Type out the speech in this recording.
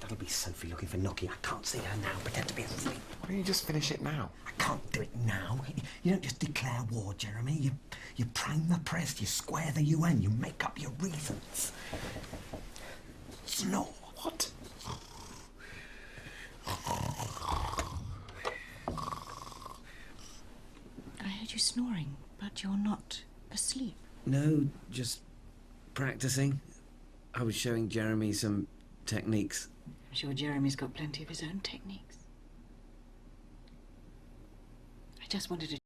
That'll be Sophie looking for Nokia. I can't see her now. Pretend to be asleep. Why don't you just finish it now? I can't do it now. You don't just declare war, Jeremy. You prime the press, you square the UN, you make up your reasons. Snore. What? I heard you snoring, but you're not asleep. No, just practicing. I was showing Jeremy some techniques. I'm sure Jeremy's got plenty of his own techniques. I just wanted to